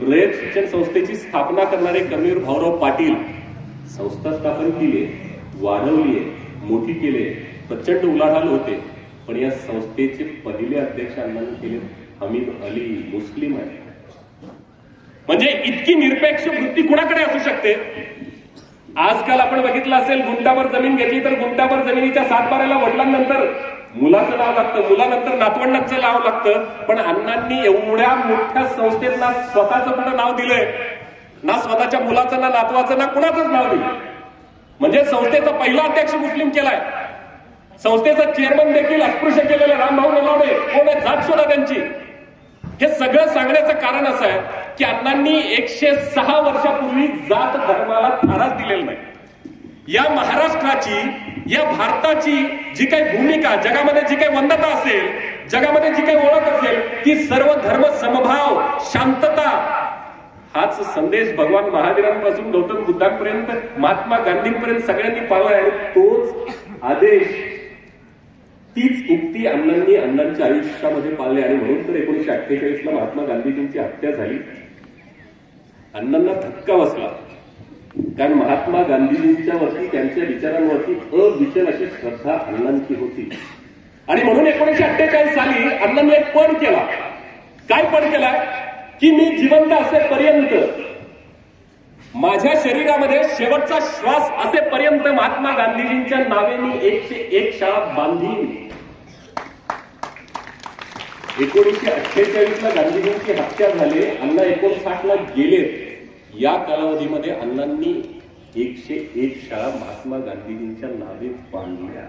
रयत शिक्षण संस्थेची स्थापना करणारे कर्मवीर भाऊराव पाटील संस्था स्थापन केली, वाढवली, मोठी केली, प्रचंड उलाढाल होते. पण या संस्थेचे पहिले अध्यक्ष अण्णांनी केले हमीद अली, मुस्लिम आहे. म्हणजे इतकी निरपेक्ष वृत्ती कुणाकडे असू शकते? आजकाल आपण बघितलं असेल, गुंटावर जमीन घेतली तर गुंटावर जमिनीच्या 7-12ला वडिलांनंतर मुलाचं नाव लागतं, मुलानंतर नातवंडांचं नाव लागतं. पण अण्णांनी एवढ्या मोठ्या संस्थेत ना स्वतःचं कुठं नाव दिलंय, ना स्वतःच्या मुलाचं, ना नातवाचं, ना कुणाचंच नाव दिलं. म्हणजे संस्थेचा पहिला अध्यक्ष मुस्लिम केलाय. संस्थेचा चेअरमन देखील अस्पृश्य केलेले रामभाऊ नलावडे, कोण आहे, जात शोधा त्यांची. हे सगळं सांगण्याचं कारण असं आहे की अण्णांनी 106 वर्षापूर्वी जात धर्माला थाराच दिलेला नाही. या महाराष्ट्राची, या भारताची जी काही भूमिका, जगामध्ये जी काही वंदता असेल, जगामध्ये जी काही ओळख असेल, ती सर्व धर्म समभाव, शांतता, हाच संदेश भगवान महावीरांपासून गौतम बुद्धांपर्यंत, महात्मा गांधींपर्यंत सगळ्यांनी पाळलाय. आणि तोच आदेश, तीच उक्ती अण्णांनी अण्णांच्या आयुष्यामध्ये पाळली. आणि म्हणून तर 1948ला महात्मा गांधीजींची हत्या झाली. अण्णांना धक्का बसला, कारण महात्मा गांधीजींच्या वरती, त्यांच्या विचारांवरती अविचल अशी श्रद्धा अण्णांची होती. आणि म्हणून 1948 साली अण्णांनी एक पण केला. काय पण केलाय की मी जिवंत असेपर्यंत, माझ्या शरीरामध्ये शेवटचा श्वास असेपर्यंत महात्मा गांधीजींच्या नावे मी 101 शाळा बांधीन. 1948ला गांधीजींची हत्या झाली, अण्णा 59ला गेलेत. या कालावधीमध्ये अण्णांनी 101 शाळा महात्मा गांधीजींच्या नावे बांधल्या.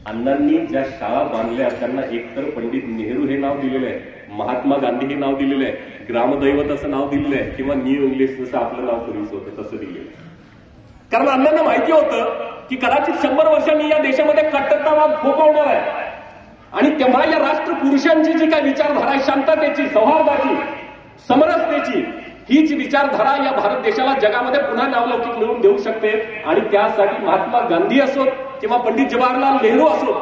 अण्णांनी ज्या शाळा बांधल्या त्यांना एकतर पंडित नेहरू हे नाव दिलेलं आहे, महात्मा गांधी हे नाव दिलेलं आहे, ग्रामदैवत असं नाव दिलेलं आहे, किंवा न्यू इंग्लिश जसं आपलं नाव पूर्वीच होतं तसं दिलेलं आहे. कारण अण्णांना माहिती होतं की कदाचित 100 वर्षांनी या देशामध्ये कट्टरतावाद फोफावणार आहे. आणि तेव्हा या राष्ट्रपुरुषांची जी काही विचारधारा आहे, शांततेची, सौहार्दाची, समरसतेची, हीच विचारधारा या भारत देशाला जगामध्ये पुन्हा नावलौकिक मिळवून देऊ शकते. आणि त्यासाठी महात्मा गांधी असोत, किंवा पंडित जवाहरलाल नेहरू असोत,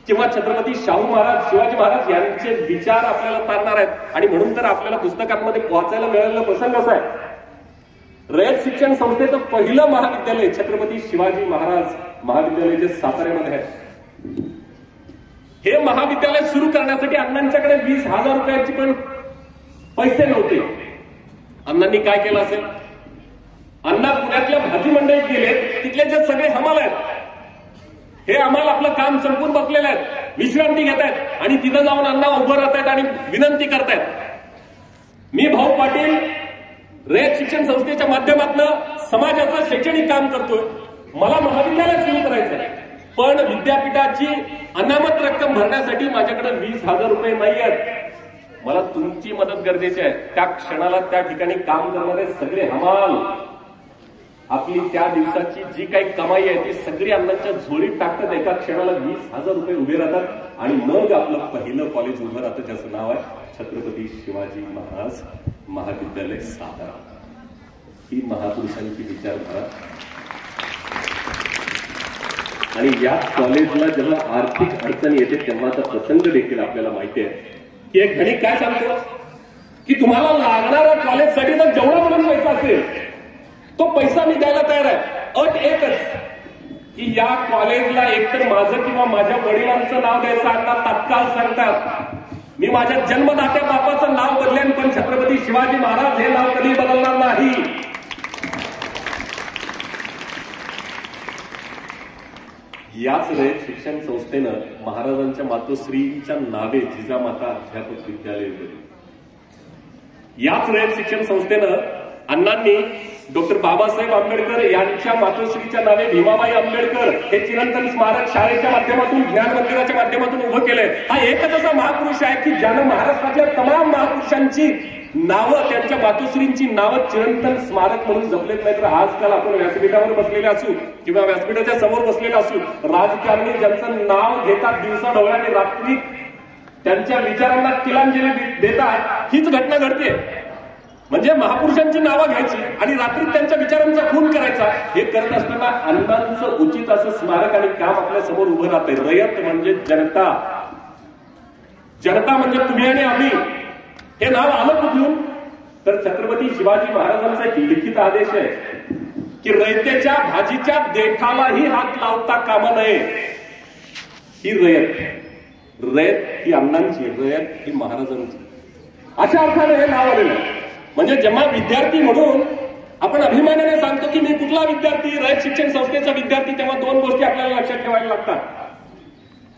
किंवा छत्रपती शाहू महाराज, शिवाजी महाराज यांचे विचार आपल्याला तारणार आहेत. आणि म्हणून तर आपल्याला पुस्तकांमध्ये पोहोचायला मिळालेला प्रसंग असा आहे, रयत शिक्षण संस्थेचं पहिलं महाविद्यालय छत्रपती शिवाजी महाराज महाविद्यालय जे साताऱ्यामध्ये आहे. हे महाविद्यालय सुरू करण्यासाठी अण्णांच्याकडे 20,000 रुपयाची पण पैसे नव्हते. अण्णांनी काय केलं असेल? अण्णा पुण्यातल्या भाजी मंडईत गेले, तिथले जे सगळे हमाल आहेत, हे आम्हाला आपलं काम संपून बसलेले आहेत, विश्रांती घेत आहेत, आणि तिथं जाऊन अण्णा उभं राहत आहेत आणि विनंती करतायत, मी भाऊ पाटील रयत शिक्षण संस्थेच्या माध्यमातून समाजाचं शैक्षणिक काम करतोय, मला महाविद्यालय सुरू करायचं आहे, पण विद्यापीठाची अनामत रक्कम भरण्यासाठी माझ्याकडे 20,000 रुपये नाही आहेत, मला तुमची मदत गरजेची आहे. त्या क्षणाला त्या ठिकाणी काम करणारे सगळे हमाल आपली त्या दिवसाची जी काही कमाई आहे ती सगळी अण्णांच्या झोळीत टाकतात. एका क्षणाला 20,000 रुपये उभे राहतात. आणि मग आपलं पहिलं कॉलेज उभं राहतं, ज्याचं नाव आहे छत्रपती शिवाजी महाराज महाविद्यालय सातारा. ही महापुरुषांची विचारधारा. आणि या कॉलेजला जेव्हा आर्थिक अडचण येते तेव्हाचा प्रसंग देखील आपल्याला माहिती आहे की एक गणित काय सांगतो की तुम्हाला लागणारा कॉलेजसाठीचा जेवढा म्हणून पैसा असेल तो पैसा मी द्यायला तयार आहे. अट एकच की या कॉलेजला एकतर माझं किंवा माझ्या वडिलांचं नाव द्यायचं. अण्णा तात्काळ सांगतात, मी माझ्या जन्मदात्या बापाचं नाव बदलेन, पण छत्रपती शिवाजी महाराज हे नाव कधी बदलणार नाही. याच रयत शिक्षण संस्थेनं महाराजांच्या मातोश्रींच्या नावे जिजामाता अध्यापक विद्यालय दिले. याच रयत शिक्षण संस्थेनं अण्णांनी डॉक्टर बाबासाहेब आंबेडकर यांच्या मातोश्रीच्या नावे भीमाबाई आंबेडकर हे चिरंतन स्मारक शाळेच्या माध्यमातून, ज्ञान मंदिराच्या माध्यमातून उभं केलंय. हा एकच असा महापुरुष आहे की ज्यानं महाराष्ट्रातल्या तमाम महापुरुषांची नावं, त्यांच्या मातोश्रींची नावं चिरंतन स्मारक म्हणून जपलेत. नाही तर आजकाल आपण व्यासपीठावर बसलेले असू किंवा व्यासपीठाच्या समोर बसलेले असू, राजकारणी ज्यांचं नाव घेतात दिवसा ढवळ्याने, रात्री त्यांच्या विचारांना तिलांजली देतात, हीच घटना घडते. म्हणजे महापुरुषांची नावं घ्यायची आणि रात्री त्यांच्या विचारांचा खून करायचा. हे करत असताना अण्णांचं उचित असं स्मारक आणि काम आपल्या समोर उभं राहतंय. रयत म्हणजे जनता, जनता म्हणजे तुम्ही आणि आम्ही. हे नाव आलं कुठून? तर छत्रपती शिवाजी महाराजांचा एक लिखित आदेश आहे की रयतेच्या भाजीच्या देठालाही हात लावता कामा नये. ही रयत ही अण्णांची, रयत ही महाराजांची, अशा अर्थाने हे नाव आलेलं आहे. म्हणजे जेव्हा विद्यार्थी म्हणून आपण अभिमानाने सांगतो की मी कुठला विद्यार्थी, रयत शिक्षण संस्थेचा विद्यार्थी, तेव्हा दोन गोष्टी आपल्याला लक्षात ठेवायला लागतात.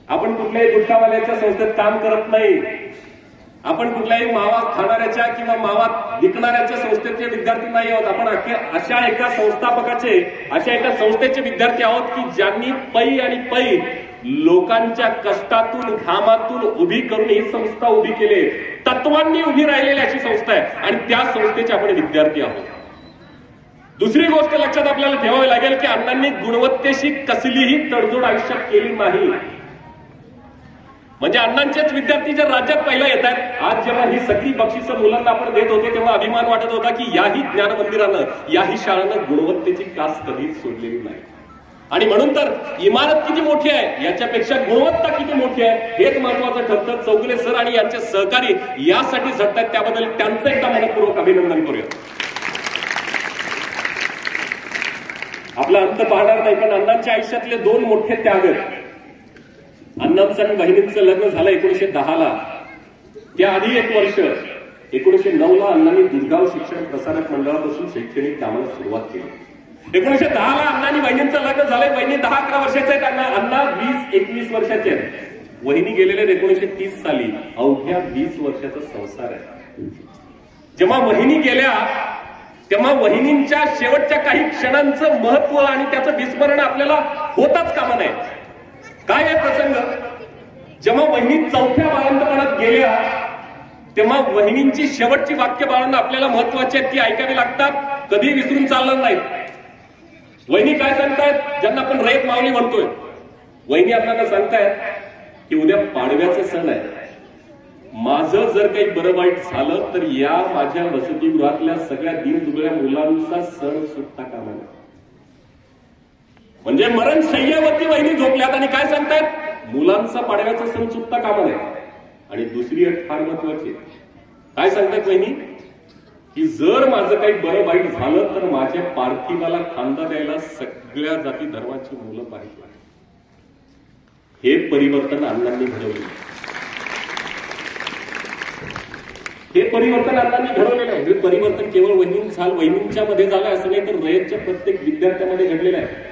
आपण कुठल्याही गुटखावाल्याच्या संस्थेत काम करत नाही. आपण कुठल्याही मावा खाणाऱ्याच्या किंवा मावा विकणाऱ्याच्या संस्थेचे विद्यार्थी नाही आहोत. आपण अशा एका संस्थापकाचे, अशा एका संस्थेचे विद्यार्थी आहोत की ज्यांनी पै आणि पै लोकांच्या कष्टातून, घामातून उभी करून ही संस्था उभी केली. तत्वांनी उभी राहिलेली अशी संस्था आहे आणि त्या संस्थेचे आपण विद्यार्थी आहोत. दुसरी गोष्ट लक्षात आपल्याला ठेवावी लागेल की अण्णांनी गुणवत्तेशी कसलीही तडजोड आयुष्यात केली नाही. म्हणजे अण्णांचेच विद्यार्थी जर राज्यात पहिला येत आहेत. आज जेव्हा ही सगळी बक्षिसं मुलांना आपण देत होतो तेव्हा अभिमान वाटत होता की याही ज्ञान मंदिरानं, याही शाळांनं गुणवत्तेची कास कधीच सोडलेली नाही. आणि म्हणून तर इमारत किती मोठी आहे याच्यापेक्षा गुणवत्ता किती मोठी आहे हेच महत्वाचं ठरतं. चौगुले सर आणि यांचे सहकारी यासाठी झटतात, त्याबद्दल त्यांचं एकदा मनपूर्वक अभिनंदन करूया. आपला अंत पाहणार नाही, पण अण्णांच्या आयुष्यातले दोन मोठे त्याग आहेत. अण्णांचं आणि बहिणींचं लग्न झालं 1910ला. त्याआधी एक वर्ष 1909ला अण्णांनी दुधगाव शिक्षण प्रसारक मंडळापासून शैक्षणिक कामाला सुरुवात केली. 1910ला अण्णांनी बहिणींचं लग्न झालंय. बहिणी 10-11 वर्षाचे आहेत, अण्णा 20-21 वर्षाचे आहेत. वहिनी गेलेले 1930 साली. अवघ्या 20 वर्षाचा संसार आहे. जेव्हा वहिनी गेल्या तेव्हा वहिनींच्या शेवटच्या काही क्षणांचं महत्व आणि त्याचं विस्मरण आपल्याला होताच कामा नये. काय आहे प्रसंग? जेव्हा वहिनी 4थ्या बाळंतपणात गेल्या तेव्हा वहिनींची शेवटची वाक्य बाळांना आपल्याला महत्वाची आहेत, ती ऐकावी लागतात, कधी विसरून चालणार नाहीत. वहिनी काय सांगतायत, ज्यांना आपण रयत माऊली म्हणतोय, वहिनी आपल्याला सांगतायत की उद्या पाडव्याचा सण आहे. माझं जर काही बरं वाईट झालं तर या माझ्या वसतिगृहातल्या सगळ्या दीनदुबळ्या मुलांचा सण सुटता कामा नये. म्हणजे मरण शय्यावरती वहिनी झोपल्यात आणि काय सांगतायत, मुलांचा पाडव्याचा सण चुकता कामा नये. आणि दुसरी अट फार महत्वाची, काय सांगतायत वहिनी, की जर माझं काही बरं वाईट झालं तर माझ्या पार्थिवाला खांदा द्यायला सगळ्या जाती धर्माची मुलं पाहिजे. हे परिवर्तन अण्णांनी घडवले. हे परिवर्तन अण्णांनी घडवलेलं आहे. हे परिवर्तन केवळ वहिनींच्या मध्ये झालं असं नाही, तर रयतच्या प्रत्येक विद्यार्थ्यामध्ये घडलेलं आहे.